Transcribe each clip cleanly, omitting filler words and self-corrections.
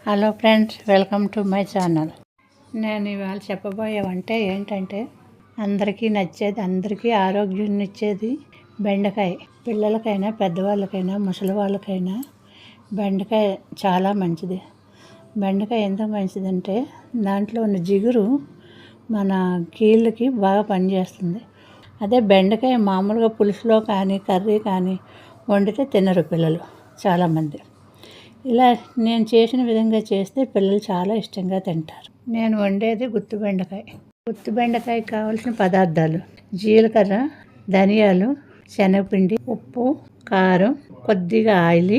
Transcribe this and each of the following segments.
Hello friends, welcome to my channel. నేను ఇవాళ చెప్పబోయే వంట ఏంటంటే అందరికీ నచ్చేది, అందరికీ ఆరోగ్యం ఇచ్చేది బెండకాయ. పిల్లలకైనా పెద్దవాళ్ళకైనా ముసలి వాళ్ళకైనా బెండకాయ చాలా మంచిది. బెండకాయ ఎంత మంచిదంటే దాంట్లో ఉన్న జిగురు మన కీళ్ళకి బాగా పనిచేస్తుంది. అదే బెండకాయ మామూలుగా పులుసులో కానీ కర్రీ కానీ వండితే తినరు పిల్లలు చాలామంది. ఇలా నేను చేసిన విధంగా చేస్తే పిల్లలు చాలా ఇష్టంగా తింటారు. నేను వండేది గుత్తి బెండకాయ. గుత్తి బెండకాయకి కావాల్సిన పదార్థాలు: జీలకర్ర, ధనియాలు, శనగపిండి, ఉప్పు, కారం, కొద్దిగా ఆయిల్,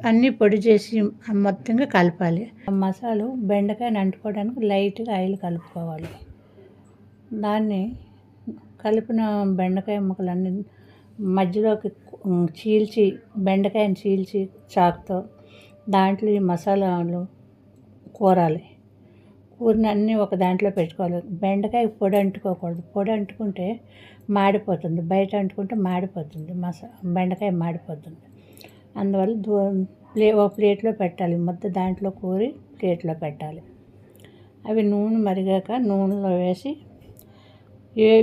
అన్నీ పొడి చేసి మొత్తంగా కలపాలి. మసాలా బెండకాయని అంటుకోవడానికి లైట్గా ఆయిల్ కలుపుకోవాలి. దాన్ని కలిపిన బెండకాయ ముక్కలన్నీ మధ్యలోకి చీల్చి, బెండకాయని చీల్చి చాకుతో దాంట్లో ఈ మసాలాలు కూరాలి. కూరిన అన్నీ ఒక దాంట్లో పెట్టుకోవాలి. బెండకాయ పొడి అంటుకోకూడదు. పొడి అంటుకుంటే మాడిపోతుంది, బయట అంటుకుంటే మాడిపోతుంది, బెండకాయ మాడిపోతుంది. అందువల్ల ఒక ప్లేట్లో పెట్టాలి. ముద్ద దాంట్లో కూరి ప్లేట్లో పెట్టాలి. అవి నూనె మరిగాక నూనెలో వేసి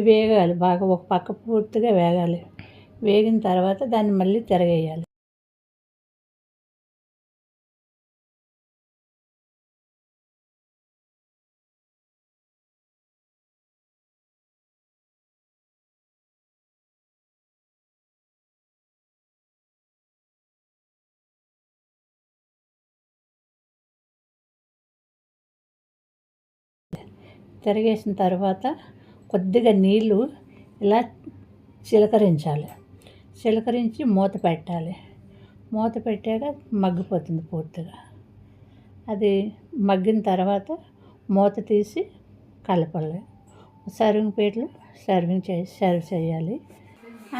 వేగాలి. బాగా ఒక పక్క పూర్తిగా వేగాలి. వేగిన తర్వాత దాన్ని మళ్ళీ తిరగేయాలి. తిరగేసిన తర్వాత కొద్దిగా నీళ్ళు ఇలా చిలకరించాలి. చిలకరించి మూత పెట్టాలి. మూత పెట్టాక మగ్గిపోతుంది పూర్తిగా. అది మగ్గిన తర్వాత మూత తీసి కలపాలి. సర్వింగ్ ప్లేట్లో సర్వ్ చేయాలి.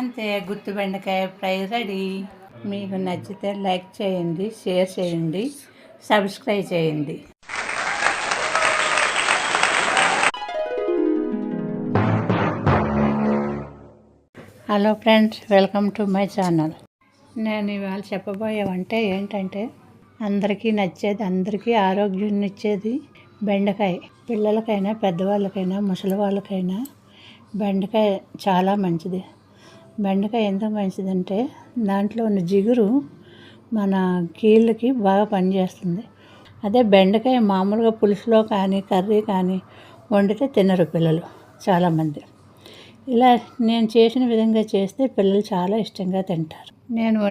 అంతే, గుత్తి బెండకాయ ఫ్రై రెడీ. మీకు నచ్చితే లైక్ చేయండి, షేర్ చేయండి, సబ్స్క్రైబ్ చేయండి. Hello friends, welcome to my channel. నేను ఇవాళ చెప్పబోయే వంట ఏంటంటే అందరికీ నచ్చేది, అందరికీ ఆరోగ్యం ఇచ్చేది బెండకాయ. పిల్లలకైనా పెద్దవాళ్ళకైనా ముసలి వాళ్ళకైనా బెండకాయ చాలా మంచిది. బెండకాయ ఎంత మంచిదంటే దాంట్లో ఉన్న జిగురు మన కీళ్ళకి బాగా పనిచేస్తుంది. అదే బెండకాయ మామూలుగా పులుసులో కానీ కర్రీ కానీ వండితే తినరు పిల్లలు చాలామంది. ఇలా నేను చేసిన విధంగా చేస్తే పిల్లలు చాలా ఇష్టంగా తింటారు. నేను